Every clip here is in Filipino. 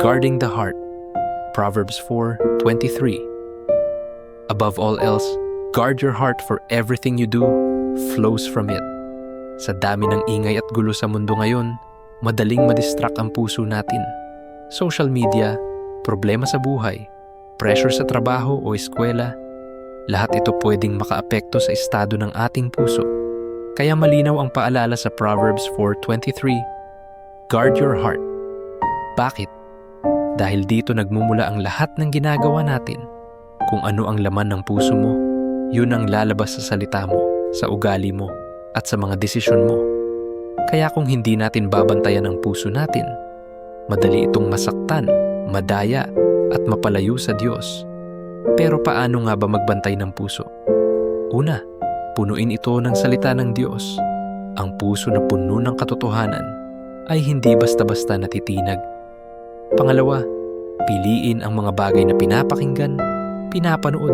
Guarding the heart. Proverbs 4:23. Above all else, guard your heart, for everything you do flows from it. Sa dami ng ingay at gulo sa mundo ngayon, madaling madistract ang puso natin. Social media, problema sa buhay, pressure sa trabaho o eskwela, lahat ito pwedeng makaapekto sa estado ng ating puso. Kaya malinaw ang paalala sa Proverbs 4:23, guard your heart. Bakit? Dahil dito nagmumula ang lahat ng ginagawa natin. Kung ano ang laman ng puso mo, yun ang lalabas sa salita mo, sa ugali mo, at sa mga desisyon mo. Kaya kung hindi natin babantayan ang puso natin, madali itong masaktan, madaya, at mapalayo sa Diyos. Pero paano nga ba magbantay ng puso? Una, punuin ito ng salita ng Diyos. Ang puso na puno ng katotohanan ay hindi basta-basta natitinag. Pangalawa, piliin ang mga bagay na pinapakinggan, pinapanood,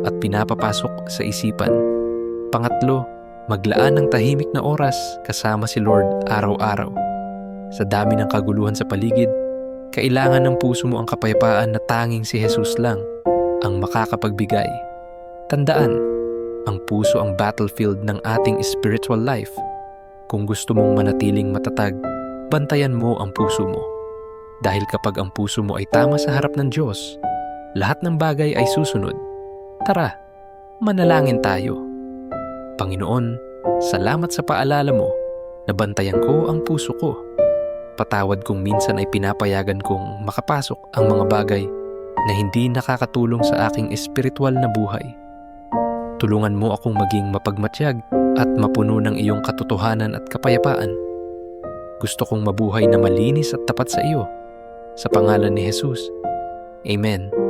at pinapapasok sa isipan. Pangatlo, maglaan ng tahimik na oras kasama si Lord araw-araw. Sa dami ng kaguluhan sa paligid, kailangan ng puso mo ang kapayapaan na tanging si Jesus lang ang makakapagbigay. Tandaan, ang puso ang battlefield ng ating spiritual life. Kung gusto mong manatiling matatag, bantayan mo ang puso mo. Dahil kapag ang puso mo ay tama sa harap ng Diyos, lahat ng bagay ay susunod. Tara, manalangin tayo. Panginoon, salamat sa paalala mo na bantayan ko ang puso ko. Patawad kung minsan ay pinapayagan kong makapasok ang mga bagay na hindi nakakatulong sa aking espiritual na buhay. Tulungan mo akong maging mapagmatyag at mapuno ng iyong katotohanan at kapayapaan. Gusto kong mabuhay na malinis at tapat sa iyo. Sa pangalan ni Jesus. Amen.